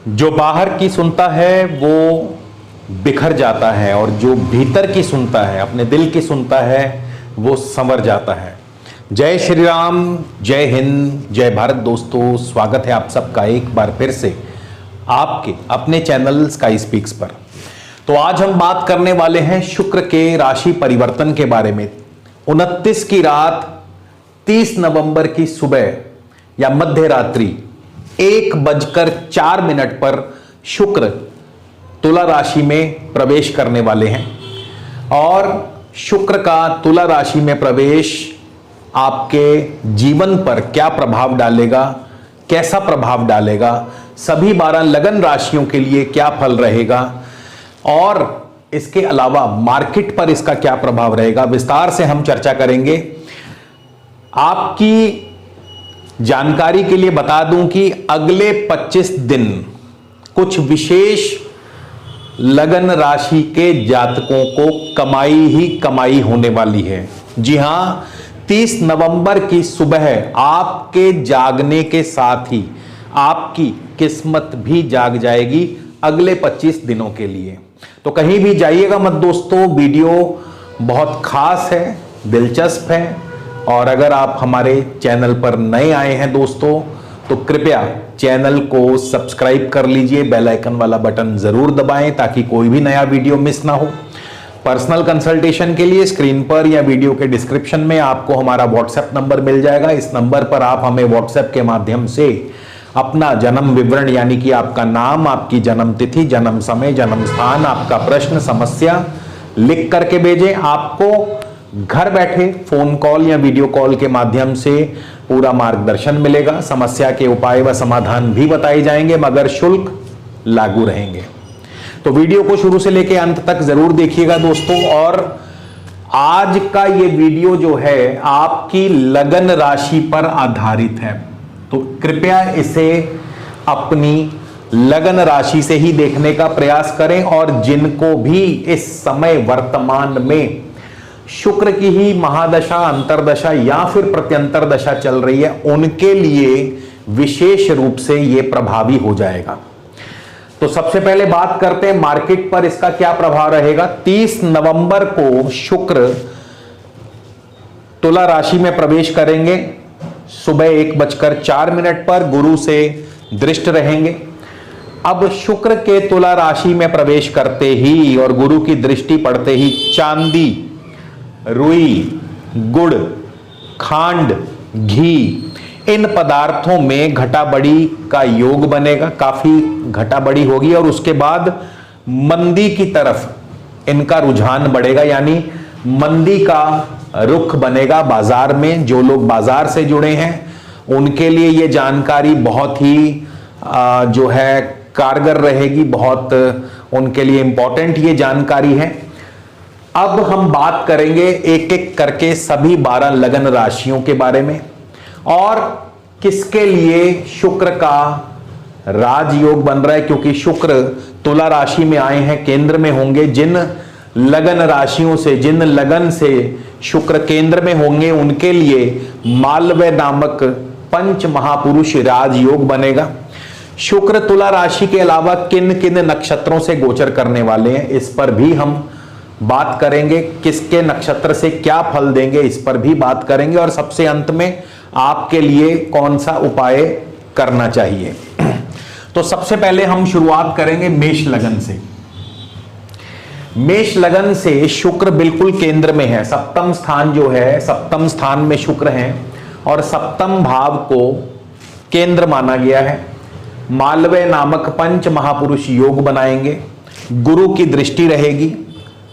जो बाहर की सुनता है वो बिखर जाता है और जो भीतर की सुनता है, अपने दिल की सुनता है, वो संवर जाता है। जय श्री राम, जय हिंद, जय भारत। दोस्तों, स्वागत है आप सबका एक बार फिर से आपके अपने चैनल स्काई स्पीक्स पर। तो आज हम बात करने वाले हैं शुक्र के राशि परिवर्तन के बारे में। 29 की रात 30 नवंबर की सुबह या मध्य रात्रि 1:04 पर शुक्र तुला राशि में प्रवेश करने वाले हैं और शुक्र का तुला राशि में प्रवेश आपके जीवन पर क्या प्रभाव डालेगा, कैसा प्रभाव डालेगा, सभी 12 लगन राशियों के लिए क्या फल रहेगा और इसके अलावा मार्केट पर इसका क्या प्रभाव रहेगा, विस्तार से हम चर्चा करेंगे। आपकी जानकारी के लिए बता दूं कि अगले 25 दिन कुछ विशेष लगन राशि के जातकों को कमाई ही कमाई होने वाली है। जी हां, 30 नवंबर की सुबह आपके जागने के साथ ही आपकी किस्मत भी जाग जाएगी अगले 25 दिनों के लिए। तो कहीं भी जाइएगा मत दोस्तों, वीडियो बहुत खास है, दिलचस्प है। और अगर आप हमारे चैनल पर नए आए हैं दोस्तों, तो कृपया चैनल को सब्सक्राइब कर लीजिए, बेल आइकन वाला बटन जरूर दबाएं ताकि कोई भी नया वीडियो मिस ना हो। पर्सनल कंसल्टेशन के लिए स्क्रीन पर या वीडियो के डिस्क्रिप्शन में आपको हमारा व्हाट्सएप नंबर मिल जाएगा। इस नंबर पर आप हमें व्हाट्सएप के माध्यम से अपना जन्म विवरण यानी कि आपका नाम, आपकी जन्म तिथि, जन्म समय, जन्म स्थान, आपका प्रश्न, समस्या लिख करके भेजें। आपको घर बैठे फोन कॉल या वीडियो कॉल के माध्यम से पूरा मार्गदर्शन मिलेगा। समस्या के उपाय व समाधान भी बताए जाएंगे मगर शुल्क लागू रहेंगे। तो वीडियो को शुरू से लेकर अंत तक जरूर देखिएगा दोस्तों। और आज का ये वीडियो जो है आपकी लगन राशि पर आधारित है, तो कृपया इसे अपनी लगन राशि से ही देखने का प्रयास करें। और जिनको भी इस समय वर्तमान में शुक्र की ही महादशा, अंतरदशा या फिर प्रत्यंतर दशा चल रही है, उनके लिए विशेष रूप से यह प्रभावी हो जाएगा। तो सबसे पहले बात करते हैं मार्केट पर इसका क्या प्रभाव रहेगा। 30 नवंबर को शुक्र तुला राशि में प्रवेश करेंगे सुबह 1:04 पर, गुरु से दृष्ट रहेंगे। अब शुक्र के तुला राशि में प्रवेश करते ही और गुरु की दृष्टि पड़ते ही चांदी, रुई, गुड़, खांड, घी, इन पदार्थों में घटा बढ़ी का योग बनेगा, काफी घटा बढ़ी होगी और उसके बाद मंदी की तरफ इनका रुझान बढ़ेगा, यानी मंदी का रुख बनेगा बाजार में। जो लोग बाजार से जुड़े हैं उनके लिए यह जानकारी बहुत ही जो है कारगर रहेगी, बहुत उनके लिए इंपॉर्टेंट ये जानकारी है। अब हम बात करेंगे एक एक करके सभी 12 लगन राशियों के बारे में और किसके लिए शुक्र का राजयोग बन रहा है, क्योंकि शुक्र तुला राशि में आए हैं, केंद्र में होंगे। जिन लगन राशियों से, जिन लगन से शुक्र केंद्र में होंगे उनके लिए मालव्य नामक पंच महापुरुष राजयोग बनेगा। शुक्र तुला राशि के अलावा किन किन नक्षत्रों से गोचर करने वाले हैं इस पर भी हम बात करेंगे। किसके नक्षत्र से क्या फल देंगे इस पर भी बात करेंगे और सबसे अंत में आपके लिए कौन सा उपाय करना चाहिए। तो सबसे पहले हम शुरुआत करेंगे मेष लगन से। मेष लगन से शुक्र बिल्कुल केंद्र में है। सप्तम स्थान जो है, सप्तम स्थान में शुक्र है और सप्तम भाव को केंद्र माना गया है। मालव्य नामक पंच महापुरुष योग बनाएंगे। गुरु की दृष्टि रहेगी,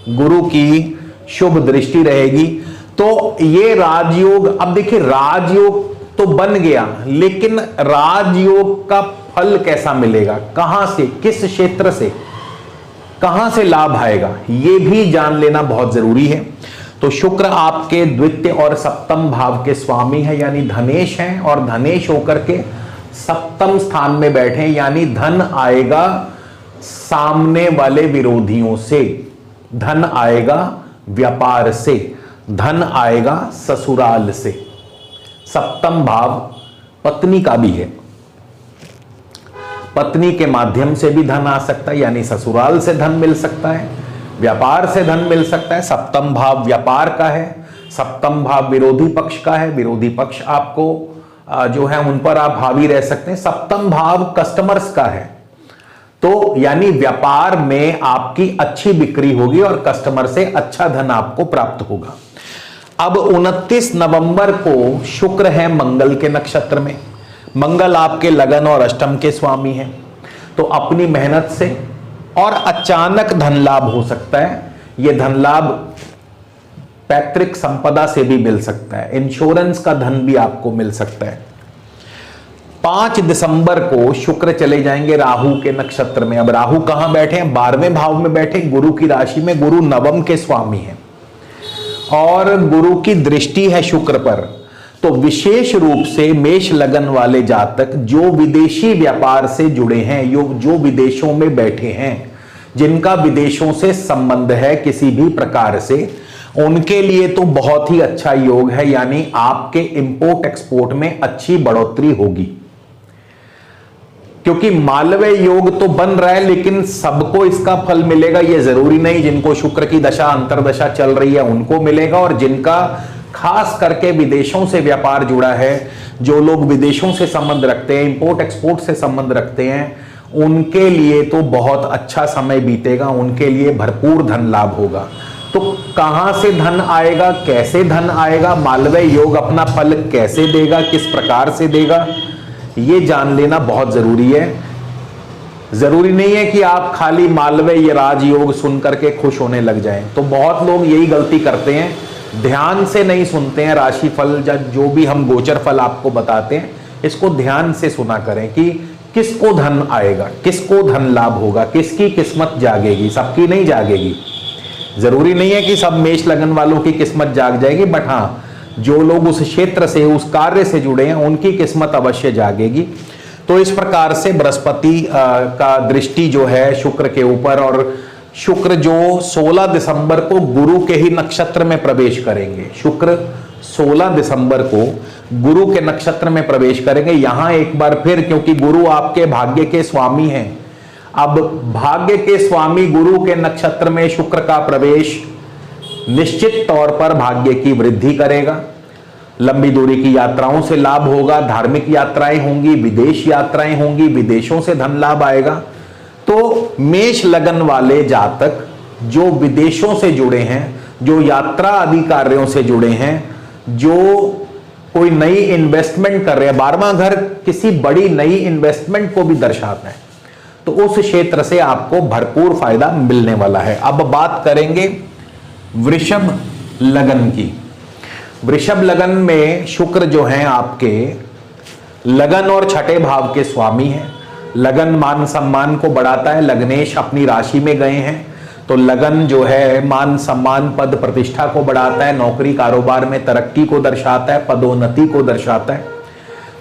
गुरु की शुभ दृष्टि रहेगी। तो ये राजयोग, अब देखिए राजयोग तो बन गया, लेकिन राजयोग का फल कैसा मिलेगा, कहां से, किस क्षेत्र से, कहां से लाभ आएगा, ये भी जान लेना बहुत जरूरी है। तो शुक्र आपके द्वितीय और सप्तम भाव के स्वामी है, यानी धनेश हैं और धनेश होकर के सप्तम स्थान में बैठे, यानी धन आएगा सामने वाले विरोधियों से, धन आएगा व्यापार से, धन आएगा ससुराल से। सप्तम भाव पत्नी का भी है। पत्नी के माध्यम से भी धन आ सकता है, यानी ससुराल से धन मिल सकता है, व्यापार से धन मिल सकता है। सप्तम भाव व्यापार का है, सप्तम भाव विरोधी पक्ष का है, विरोधी पक्ष आपको जो है उन पर आप हावी रह सकते हैं। सप्तम भाव कस्टमर्स का है, तो यानी व्यापार में आपकी अच्छी बिक्री होगी और कस्टमर से अच्छा धन आपको प्राप्त होगा। अब 29 नवंबर को शुक्र है मंगल के नक्षत्र में। मंगल आपके लगन और अष्टम के स्वामी हैं, तो अपनी मेहनत से और अचानक धन लाभ हो सकता है। यह धन लाभ पैतृक संपदा से भी मिल सकता है, इंश्योरेंस का धन भी आपको मिल सकता है। 5 दिसंबर को शुक्र चले जाएंगे राहु के नक्षत्र में। अब राहु कहां बैठे हैं? 12वें भाव में बैठे, गुरु की राशि में। गुरु नवम के स्वामी हैं और गुरु की दृष्टि है शुक्र पर। तो विशेष रूप से मेष लगन वाले जातक जो विदेशी व्यापार से जुड़े हैं, जो विदेशों में बैठे हैं, जिनका विदेशों से संबंध है किसी भी प्रकार से, उनके लिए तो बहुत ही अच्छा योग है। यानी आपके इंपोर्ट एक्सपोर्ट में अच्छी बढ़ोतरी होगी, क्योंकि मालव्य योग तो बन रहा है, लेकिन सबको इसका फल मिलेगा ये जरूरी नहीं। जिनको शुक्र की दशा अंतरदशा चल रही है उनको मिलेगा, और जिनका खास करके विदेशों से व्यापार जुड़ा है, जो लोग विदेशों से संबंध रखते हैं, इंपोर्ट एक्सपोर्ट से संबंध रखते हैं, उनके लिए तो बहुत अच्छा समय बीतेगा, उनके लिए भरपूर धन लाभ होगा। तो कहां से धन आएगा, कैसे धन आएगा, मालव्य योग अपना फल कैसे देगा, किस प्रकार से देगा, ये जान लेना बहुत जरूरी है। जरूरी नहीं है कि आप खाली मालव्य या राजयोग सुन करके खुश होने लग जाएं। तो बहुत लोग यही गलती करते हैं, ध्यान से नहीं सुनते हैं राशि फल, जो भी हम गोचर फल आपको बताते हैं, इसको ध्यान से सुना करें कि किसको धन आएगा, किसको धन लाभ होगा, किसकी किस्मत जागेगी। सबकी नहीं जागेगी, जरूरी नहीं है कि सब मेष लगन वालों की किस्मत जाग जाएगी, बट हाँ, जो लोग उस क्षेत्र से, उस कार्य से जुड़े हैं, उनकी किस्मत अवश्य जागेगी। तो इस प्रकार से बृहस्पति का दृष्टि जो है शुक्र के ऊपर, और शुक्र जो 16 दिसंबर को गुरु के ही नक्षत्र में प्रवेश करेंगे। शुक्र 16 दिसंबर को गुरु के नक्षत्र में प्रवेश करेंगे। यहां एक बार फिर, क्योंकि गुरु आपके भाग्य के स्वामी हैं, अब भाग्य के स्वामी गुरु के नक्षत्र में शुक्र का प्रवेश निश्चित तौर पर भाग्य की वृद्धि करेगा। लंबी दूरी की यात्राओं से लाभ होगा, धार्मिक यात्राएं होंगी, विदेश यात्राएं होंगी, विदेशों से धन लाभ आएगा। तो मेष लगन वाले जातक जो विदेशों से जुड़े हैं, जो यात्रा आदि कार्यों से जुड़े हैं, जो कोई नई इन्वेस्टमेंट कर रहे हैं, 12वां घर किसी बड़ी नई इन्वेस्टमेंट को भी दर्शाता है, तो उस क्षेत्र से आपको भरपूर फायदा मिलने वाला है। अब बात करेंगे वृषभ लगन की। वृषभ लगन में शुक्र जो है आपके लगन और छठे भाव के स्वामी हैं। लगन मान सम्मान को बढ़ाता है, लग्नेश अपनी राशि में गए हैं, तो लगन जो है मान सम्मान पद प्रतिष्ठा को बढ़ाता है, नौकरी कारोबार में तरक्की को दर्शाता है, पदोन्नति को दर्शाता है।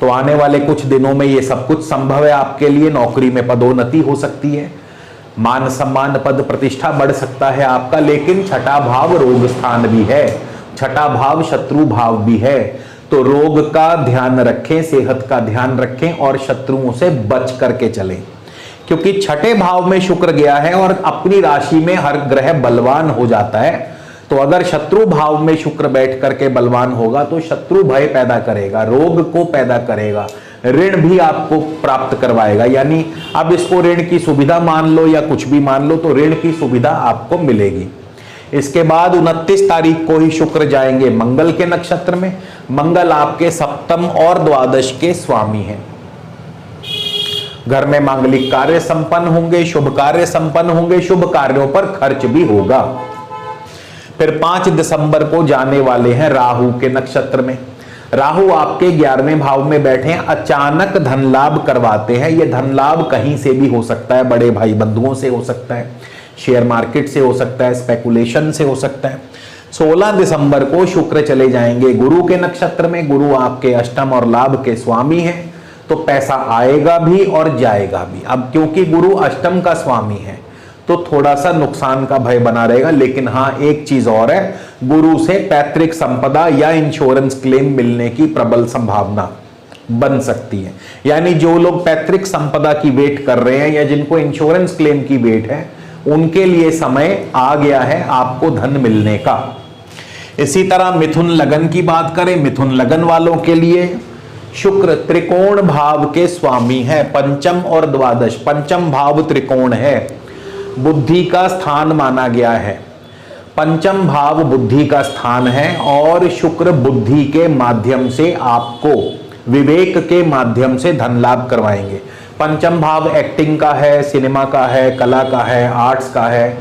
तो आने वाले कुछ दिनों में ये सब कुछ संभव है आपके लिए। नौकरी में पदोन्नति हो सकती है, मान सम्मान पद प्रतिष्ठा बढ़ सकता है आपका। लेकिन छठा भाव रोग स्थान भी है, छठा भाव शत्रु भाव भी है, तो रोग का ध्यान रखें, सेहत का ध्यान रखें और शत्रुओं से बच करके चलें, क्योंकि छठे भाव में शुक्र गया है और अपनी राशि में हर ग्रह बलवान हो जाता है। तो अगर शत्रु भाव में शुक्र बैठ करके बलवान होगा तो शत्रु भय पैदा करेगा, रोग को पैदा करेगा, ऋण भी आपको प्राप्त करवाएगा। यानी अब इसको ऋण की सुविधा मान लो या कुछ भी मान लो, तो ऋण की सुविधा आपको मिलेगी। इसके बाद 29 तारीख को ही शुक्र जाएंगे मंगल के नक्षत्र में। मंगल आपके सप्तम और द्वादश के स्वामी हैं। घर में मांगलिक कार्य संपन्न होंगे, शुभ कार्य संपन्न होंगे, शुभ कार्यों पर खर्च भी होगा। फिर 5 दिसंबर को जाने वाले हैं राहु के नक्षत्र में। राहु आपके 11वें भाव में बैठे हैं, अचानक धन लाभ करवाते हैं। यह धन लाभ कहीं से भी हो सकता है, बड़े भाई बंधुओं से हो सकता है, शेयर मार्केट से हो सकता है, स्पेकुलेशन से हो सकता है। 16 दिसंबर को शुक्र चले जाएंगे गुरु के नक्षत्र में। गुरु आपके अष्टम और लाभ के स्वामी हैं, तो पैसा आएगा भी और जाएगा भी। अब क्योंकि गुरु अष्टम का स्वामी है तो थोड़ा सा नुकसान का भय बना रहेगा। लेकिन हाँ, एक चीज और है, गुरु से पैतृक संपदा या इंश्योरेंस क्लेम मिलने की प्रबल संभावना बन सकती है। यानी जो लोग पैतृक संपदा की वेट कर रहे हैं या जिनको इंश्योरेंस क्लेम की वेट है, उनके लिए समय आ गया है आपको धन मिलने का। इसी तरह मिथुन लगन की बात करें, मिथुन लगन वालों के लिए शुक्र त्रिकोण भाव के स्वामी है, पंचम और द्वादश, पंचम भाव त्रिकोण है, बुद्धि का स्थान माना गया है। पंचम भाव बुद्धि का स्थान है और शुक्र बुद्धि के माध्यम से आपको विवेक के माध्यम से धन लाभ करवाएंगे। पंचम भाव एक्टिंग का है, सिनेमा का है, कला का है, आर्ट्स का है,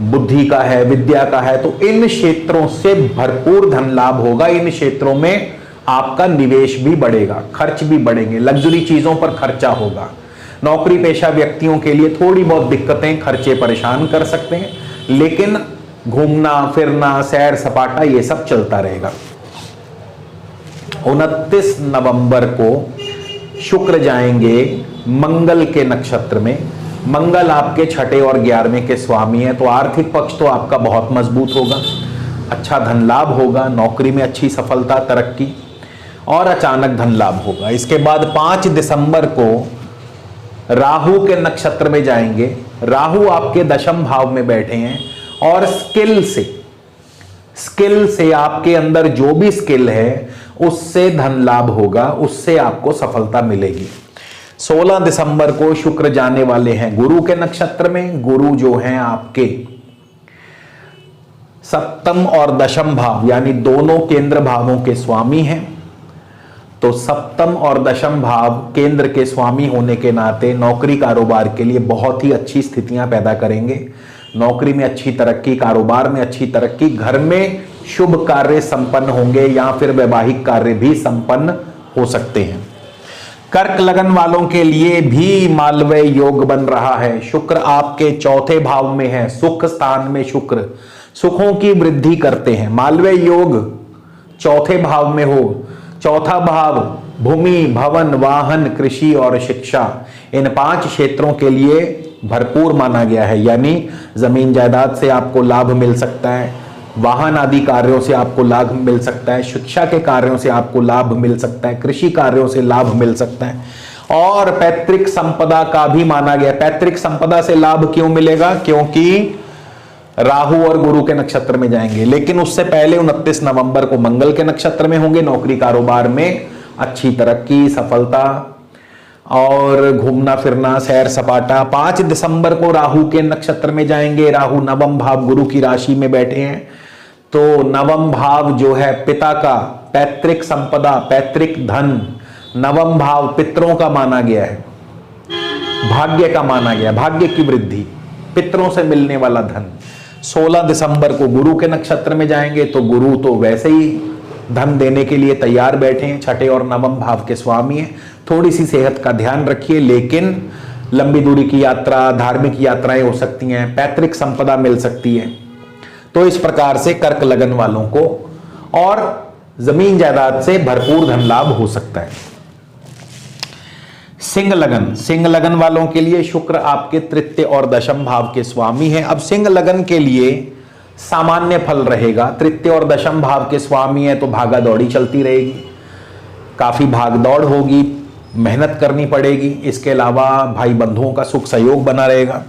बुद्धि का है, विद्या का है। तो इन क्षेत्रों से भरपूर धन लाभ होगा। इन क्षेत्रों में आपका निवेश भी बढ़ेगा, खर्च भी बढ़ेंगे, लग्जरी चीजों पर खर्चा होगा। नौकरी पेशा व्यक्तियों के लिए थोड़ी बहुत दिक्कतें, खर्चे परेशान कर सकते हैं, लेकिन घूमना फिरना, सैर सपाटा ये सब चलता रहेगा। 29 नवंबर को शुक्र जाएंगे मंगल के नक्षत्र में। मंगल आपके छठे और 11वें के स्वामी है, तो आर्थिक पक्ष तो आपका बहुत मजबूत होगा, अच्छा धन लाभ होगा, नौकरी में अच्छी सफलता, तरक्की और अचानक धन लाभ होगा। इसके बाद 5 दिसंबर को राहु के नक्षत्र में जाएंगे। राहु आपके दशम भाव में बैठे हैं और स्किल से आपके अंदर जो भी स्किल है उससे धन लाभ होगा, उससे आपको सफलता मिलेगी। 16 दिसंबर को शुक्र जाने वाले हैं गुरु के नक्षत्र में। गुरु जो हैं आपके सप्तम और दशम भाव यानी दोनों केंद्र भावों के स्वामी हैं। तो सप्तम और दशम भाव केंद्र के स्वामी होने के नाते नौकरी कारोबार के लिए बहुत ही अच्छी स्थितियां पैदा करेंगे। नौकरी में अच्छी तरक्की, कारोबार में अच्छी तरक्की, घर में शुभ कार्य संपन्न होंगे या फिर वैवाहिक कार्य भी संपन्न हो सकते हैं। कर्क लगन वालों के लिए भी मालवय योग बन रहा है। शुक्र आपके चौथे भाव में है, सुख स्थान में शुक्र सुखों की वृद्धि करते हैं। मालवय योग चौथे भाव में हो, चौथा भाव भूमि, भवन, वाहन, कृषि और शिक्षा, इन 5 क्षेत्रों के लिए भरपूर माना गया है। यानी जमीन जायदाद से आपको लाभ मिल सकता है, वाहन आदि कार्यों से आपको लाभ मिल सकता है, शिक्षा के कार्यों से आपको लाभ मिल सकता है, कृषि कार्यों से लाभ मिल सकता है और पैतृक संपदा का भी माना गया। पैतृक संपदा से लाभ क्यों मिलेगा? क्योंकि राहु और गुरु के नक्षत्र में जाएंगे, लेकिन उससे पहले 29 नवंबर को मंगल के नक्षत्र में होंगे। नौकरी कारोबार में अच्छी तरक्की, सफलता और घूमना फिरना, सैर सपाटा। 5 दिसंबर को राहु के नक्षत्र में जाएंगे। राहु नवम भाव गुरु की राशि में बैठे हैं, तो नवम भाव जो है पिता का, पैतृक संपदा, पैतृक धन, नवम भाव पितरों का माना गया है, भाग्य का माना गया, भाग्य की वृद्धि, पितरों से मिलने वाला धन। 16 दिसंबर को गुरु के नक्षत्र में जाएंगे, तो गुरु तो वैसे ही धन देने के लिए तैयार बैठे हैं, छठे और नवम भाव के स्वामी हैं। थोड़ी सी सेहत का ध्यान रखिए, लेकिन लंबी दूरी की यात्रा, धार्मिक यात्राएं हो सकती हैं, पैतृक संपदा मिल सकती है। तो इस प्रकार से कर्क लगन वालों को और जमीन जायदाद से भरपूर धन लाभ हो सकता है। सिंह लगन वालों के लिए शुक्र आपके तृतीय और दशम भाव के स्वामी हैं। अब सिंह लगन के लिए सामान्य फल रहेगा। तृतीय और दशम भाव के स्वामी है तो भागा दौड़ी चलती रहेगी, काफी भाग दौड़ होगी, मेहनत करनी पड़ेगी। इसके अलावा भाई बंधुओं का सुख सहयोग बना रहेगा।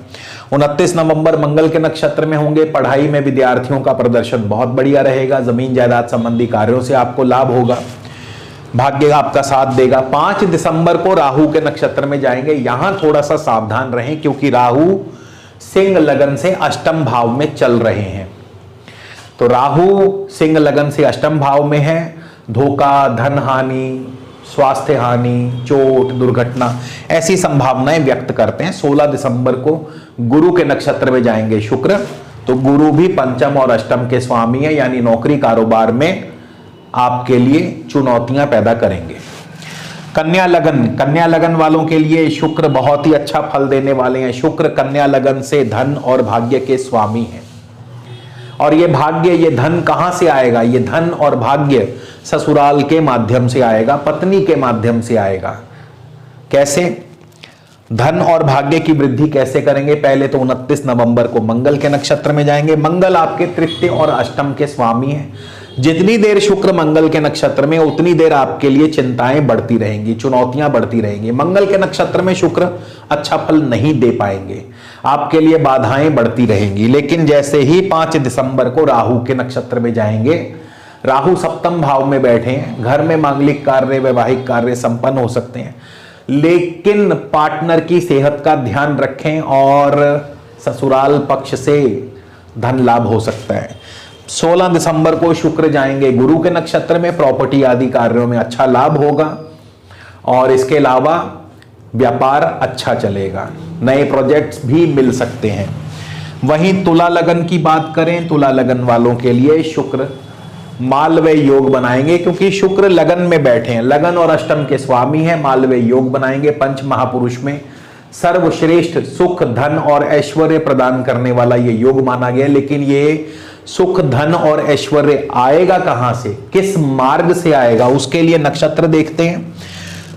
29 नवंबर मंगल के नक्षत्र में होंगे। पढ़ाई में विद्यार्थियों का प्रदर्शन बहुत बढ़िया रहेगा। जमीन जायदाद संबंधी कार्यों से आपको लाभ होगा, भाग्य आपका साथ देगा। 5 दिसंबर को राहु के नक्षत्र में जाएंगे। यहां थोड़ा सा सावधान रहें, क्योंकि राहु सिंह लगन से अष्टम भाव में चल रहे हैं। तो राहु सिंह लगन से अष्टम भाव में है। धोखा, धन हानि, स्वास्थ्य हानि, चोट, दुर्घटना, ऐसी संभावनाएं व्यक्त करते हैं। 16 दिसंबर को गुरु के नक्षत्र में जाएंगे शुक्र, तो गुरु भी पंचम और अष्टम के स्वामी है, यानी नौकरी कारोबार में आपके लिए चुनौतियां पैदा करेंगे। कन्या लगन वालों के लिए शुक्र बहुत ही अच्छा फल देने वाले हैं। शुक्र कन्या लगन से धन और भाग्य के स्वामी हैं। और ये भाग्य, ये धन कहां से आएगा? ये धन और भाग्य ससुराल के माध्यम से आएगा, पत्नी के माध्यम से आएगा। कैसे धन और भाग्य की वृद्धि कैसे करेंगे? पहले तो 29 नवंबर को मंगल के नक्षत्र में जाएंगे। मंगल आपके तृतीय और अष्टम के स्वामी हैं। जितनी देर शुक्र मंगल के नक्षत्र में, उतनी देर आपके लिए चिंताएं बढ़ती रहेंगी, चुनौतियां बढ़ती रहेंगी। मंगल के नक्षत्र में शुक्र अच्छा फल नहीं दे पाएंगे, आपके लिए बाधाएं बढ़ती रहेंगी। लेकिन जैसे ही 5 दिसंबर को राहु के नक्षत्र में जाएंगे, राहु सप्तम भाव में बैठे हैं, घर में मांगलिक कार्य, वैवाहिक कार्य संपन्न हो सकते हैं। लेकिन पार्टनर की सेहत का ध्यान रखें और ससुराल पक्ष से धन लाभ हो सकता है। 16 दिसंबर को शुक्र जाएंगे गुरु के नक्षत्र में, प्रॉपर्टी आदि कार्यों में अच्छा लाभ होगा और इसके अलावा व्यापार अच्छा चलेगा, नए प्रोजेक्ट्स भी मिल सकते हैं। वहीं तुला लगन की बात करें, तुला लगन वालों के लिए शुक्र मालवय योग बनाएंगे, क्योंकि शुक्र लगन में बैठे हैं, लगन और अष्टम के स्वामी हैं, मालवय योग बनाएंगे। पंच महापुरुष में सर्वश्रेष्ठ सुख, धन और ऐश्वर्य प्रदान करने वाला ये योग माना गया। लेकिन ये सुख, धन और ऐश्वर्य आएगा कहां से, किस मार्ग से आएगा, उसके लिए नक्षत्र देखते हैं।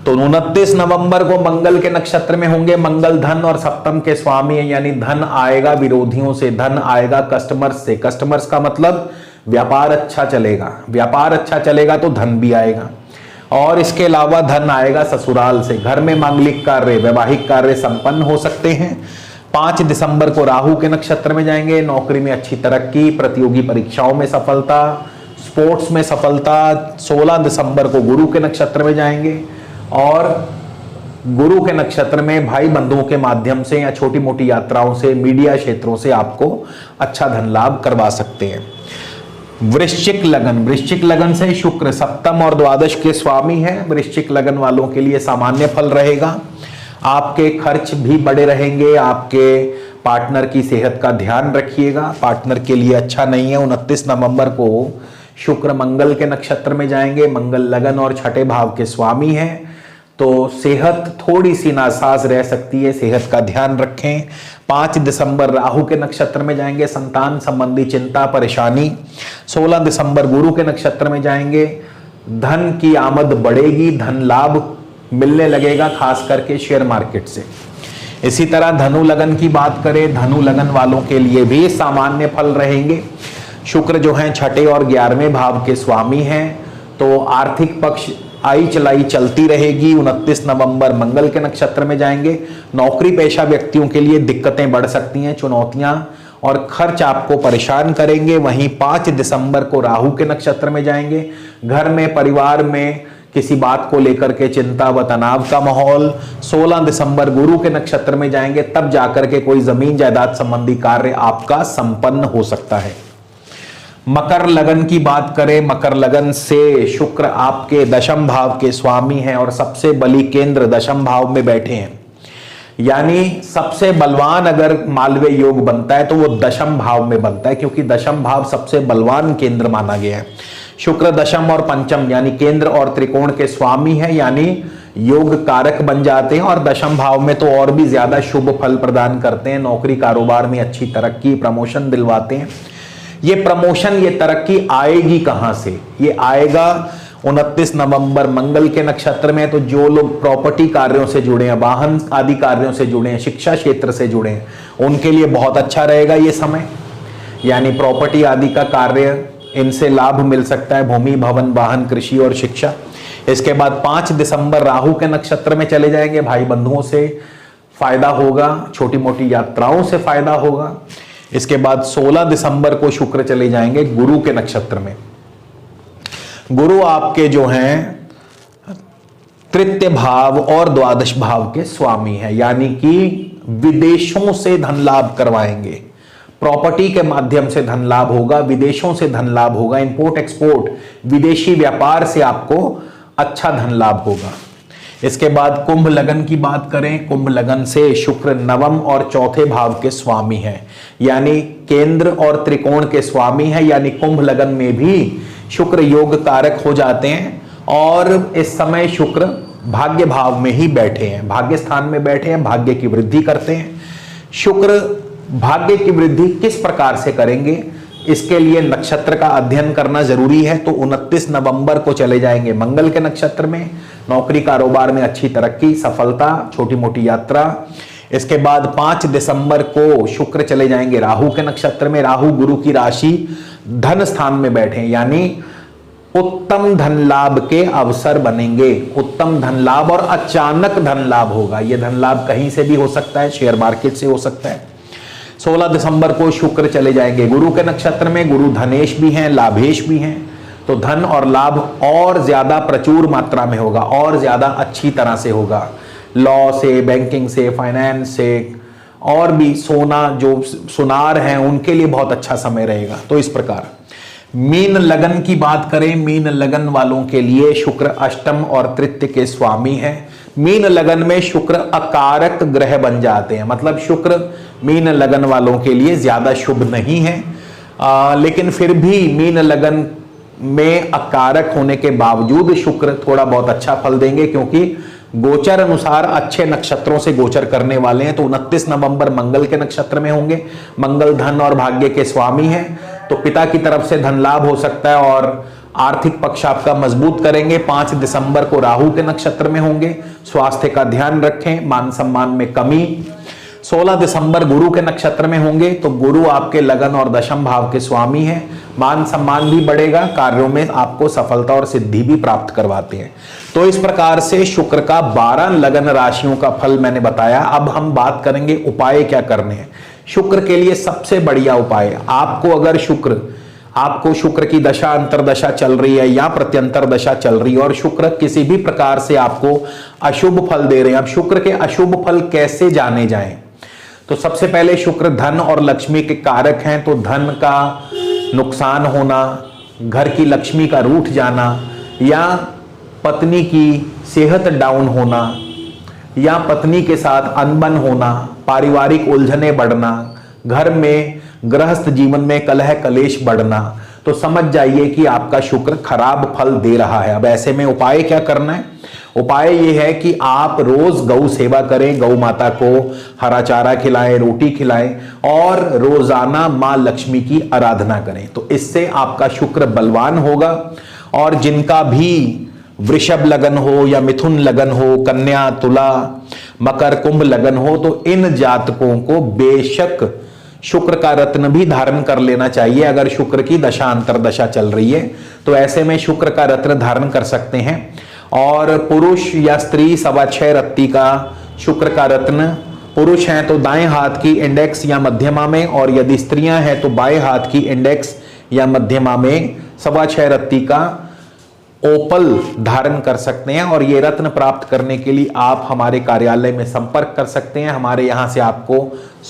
तो 29 नवंबर को मंगल के नक्षत्र में होंगे, मंगल धन और सप्तम के स्वामी है, यानी धन आएगा विरोधियों से, धन आएगा कस्टमर्स से। कस्टमर्स का मतलब व्यापार अच्छा चलेगा, व्यापार अच्छा चलेगा तो धन भी आएगा। और इसके अलावा धन आएगा ससुराल से, घर में मांगलिक कार्य, वैवाहिक कार्य संपन्न हो सकते हैं। 5 दिसंबर को राहु के नक्षत्र में जाएंगे, नौकरी में अच्छी तरक्की, प्रतियोगी परीक्षाओं में सफलता, स्पोर्ट्स में सफलता। 16 दिसंबर को गुरु के नक्षत्र में जाएंगे और गुरु के नक्षत्र में भाई बंधुओं के माध्यम से या छोटी मोटी यात्राओं से, मीडिया क्षेत्रों से आपको अच्छा धन लाभ करवा सकते हैं। वृश्चिक लगन, वृश्चिक लगन से शुक्र सप्तम और द्वादश के स्वामी है। वृश्चिक लगन वालों के लिए सामान्य फल रहेगा, आपके खर्च भी बड़े रहेंगे, आपके पार्टनर की सेहत का ध्यान रखिएगा, पार्टनर के लिए अच्छा नहीं है। 29 नवंबर को शुक्र मंगल के नक्षत्र में जाएंगे, मंगल लगन और छठे भाव के स्वामी हैं, तो सेहत थोड़ी सी नासाज रह सकती है, सेहत का ध्यान रखें। 5 दिसंबर राहु के नक्षत्र में जाएंगे, संतान संबंधी चिंता परेशानी। 16 दिसंबर गुरु के नक्षत्र में जाएंगे, धन की आमद बढ़ेगी, धन लाभ मिलने लगेगा, खास करके शेयर मार्केट से। इसी तरह धनु लगन की बात करें, धनु लगन वालों के लिए भी सामान्य फल रहेंगे। शुक्र जो हैं छठे और 11वें भाव के स्वामी हैं, तो आर्थिक पक्ष आई चलाई चलती रहेगी। 29 नवंबर मंगल के नक्षत्र में जाएंगे, नौकरी पेशा व्यक्तियों के लिए दिक्कतें बढ़ सकती हैं, चुनौतियां और खर्च आपको परेशान करेंगे। वहीं 5 दिसंबर को राहु के नक्षत्र में जाएंगे, घर में परिवार में किसी बात को लेकर के चिंता व तनाव का माहौल। 16 दिसंबर गुरु के नक्षत्र में जाएंगे, तब जाकर के कोई जमीन जायदाद संबंधी कार्य आपका संपन्न हो सकता है। मकर लगन की बात करें, मकर लगन से शुक्र आपके दशम भाव के स्वामी हैं और सबसे बली केंद्र दशम भाव में बैठे हैं, यानी सबसे बलवान अगर मालवीय योग बनता है तो वो दशम भाव में बनता है, क्योंकि दशम भाव सबसे बलवान केंद्र माना गया है। शुक्र दशम और पंचम यानी केंद्र और त्रिकोण के स्वामी है, यानी योग कारक बन जाते हैं और दशम भाव में तो और भी ज्यादा शुभ फल प्रदान करते हैं। नौकरी कारोबार में अच्छी तरक्की, प्रमोशन दिलवाते हैं। ये प्रमोशन, ये तरक्की आएगी कहां से? ये आएगा 29 नवंबर मंगल के नक्षत्र में। तो जो लोग प्रॉपर्टी कार्यों से जुड़े हैं, वाहन आदि कार्यों से जुड़े हैं, शिक्षा क्षेत्र से जुड़े हैं, उनके लिए बहुत अच्छा रहेगा ये समय, यानी प्रॉपर्टी आदि का कार्य, इनसे लाभ मिल सकता है, भूमि, भवन, वाहन, कृषि और शिक्षा। इसके बाद 5 दिसंबर राहु के नक्षत्र में चले जाएंगे, भाई बंधुओं से फायदा होगा, छोटी मोटी यात्राओं से फायदा होगा। इसके बाद 16 दिसंबर को शुक्र चले जाएंगे गुरु के नक्षत्र में। गुरु आपके जो हैं तृतीय भाव और द्वादश भाव के स्वामी हैं, यानी कि विदेशों से धन लाभ करवाएंगे, प्रॉपर्टी के माध्यम से धन लाभ होगा, विदेशों से धन लाभ होगा, इंपोर्ट एक्सपोर्ट, विदेशी व्यापार से आपको अच्छा धन लाभ होगा। इसके बाद कुंभ लगन की बात करें, कुंभ लगन से शुक्र नवम और चौथे भाव के स्वामी हैं, यानी केंद्र और त्रिकोण के स्वामी हैं, यानी कुंभ लगन में भी शुक्र योग कारक हो जाते हैं। और इस समय शुक्र भाग्य भाव में ही बैठे हैं, भाग्य स्थान में बैठे हैं, भाग्य की वृद्धि करते हैं। शुक्र भाग्य की वृद्धि किस प्रकार से करेंगे, इसके लिए नक्षत्र का अध्ययन करना जरूरी है। तो 29 नवंबर को चले जाएंगे मंगल के नक्षत्र में, नौकरी कारोबार में अच्छी तरक्की, सफलता, छोटी मोटी यात्रा। इसके बाद 5 दिसंबर को शुक्र चले जाएंगे राहु के नक्षत्र में, राहु गुरु की राशि धन स्थान में बैठे, यानी उत्तम धन लाभ के अवसर बनेंगे। उत्तम धन लाभ और अचानक धन लाभ होगा। यह धन लाभ कहीं से भी हो सकता है, शेयर मार्केट से हो सकता है। 16 दिसंबर को शुक्र चले जाएंगे गुरु के नक्षत्र में। गुरु धनेश भी हैं, लाभेश भी हैं, तो धन और लाभ और ज्यादा प्रचुर मात्रा में होगा और ज्यादा अच्छी तरह से होगा। लॉ से, बैंकिंग से, फाइनेंस से और भी सोना जो सुनार हैं उनके लिए बहुत अच्छा समय रहेगा। तो इस प्रकार मीन लगन की बात करें, मीन लगन वालों के लिए शुक्र अष्टम और तृतीय के स्वामी है। मीन लगन में शुक्र अकारक ग्रह बन जाते हैं, मतलब शुक्र मीन लगन वालों के लिए ज्यादा शुभ नहीं है। लेकिन फिर भी मीन लगन में अकारक होने के बावजूद शुक्र थोड़ा बहुत अच्छा फल देंगे, क्योंकि गोचर अनुसार अच्छे नक्षत्रों से गोचर करने वाले हैं। तो 29 नवंबर मंगल के नक्षत्र में होंगे। मंगल धन और भाग्य के स्वामी हैं, तो पिता की तरफ से धन लाभ हो सकता है और आर्थिक पक्ष आपका मजबूत करेंगे। 5 दिसंबर को राहु के नक्षत्र में होंगे। स्वास्थ्य का ध्यान रखें, मान सम्मान में कमी। 16 दिसंबर गुरु के नक्षत्र में होंगे, तो गुरु आपके लगन और दशम भाव के स्वामी हैं। मान सम्मान भी बढ़ेगा, कार्यों में आपको सफलता और सिद्धि भी प्राप्त करवाते हैं। तो इस प्रकार से शुक्र का 12 लगन राशियों का फल मैंने बताया। अब हम बात करेंगे उपाय क्या करने हैं। शुक्र के लिए सबसे बढ़िया उपाय, आपको अगर शुक्र की दशा अंतरदशा चल रही है या प्रत्यंतर दशा चल रही है और शुक्र किसी भी प्रकार से आपको अशुभ फल दे रहे हैं। अब शुक्र के अशुभ फल कैसे जाने जाएं? तो सबसे पहले शुक्र धन और लक्ष्मी के कारक हैं, तो धन का नुकसान होना, घर की लक्ष्मी का रूठ जाना, या पत्नी की सेहत डाउन होना, या पत्नी के साथ अनबन होना, पारिवारिक उलझने बढ़ना, घर में गृहस्थ जीवन में कलह कलेश बढ़ना, तो समझ जाइए कि आपका शुक्र खराब फल दे रहा है। अब ऐसे में उपाय क्या करना है? उपाय यह है कि आप रोज गौ सेवा करें, गौ माता को हरा चारा खिलाएं, रोटी खिलाएं और रोजाना मां लक्ष्मी की आराधना करें। तो इससे आपका शुक्र बलवान होगा। और जिनका भी वृषभ लगन हो या मिथुन लगन हो, कन्या, तुला, मकर, कुंभ लगन हो, तो इन जातकों को बेशक शुक्र का रत्न भी धारण कर लेना चाहिए। अगर शुक्र की दशा अंतरदशा चल रही है तो ऐसे में शुक्र का रत्न धारण कर सकते हैं। और पुरुष या स्त्री 6.25 रत्ती का शुक्र का रत्न, पुरुष हैं तो दाएं हाथ की इंडेक्स या मध्यमा में, और यदि स्त्रियां हैं तो बाएं हाथ की इंडेक्स या मध्यमा में 6.25 रत्ती का ओपल धारण कर सकते हैं। और ये रत्न प्राप्त करने के लिए आप हमारे कार्यालय में संपर्क कर सकते हैं। हमारे यहाँ से आपको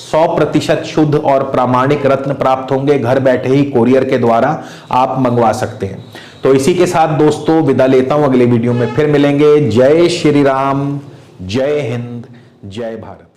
100% शुद्ध और प्रामाणिक रत्न प्राप्त होंगे। घर बैठे ही कोरियर के द्वारा आप मंगवा सकते हैं। तो इसी के साथ दोस्तों विदा लेता हूं, अगले वीडियो में फिर मिलेंगे। जय श्री राम, जय हिंद, जय भारत।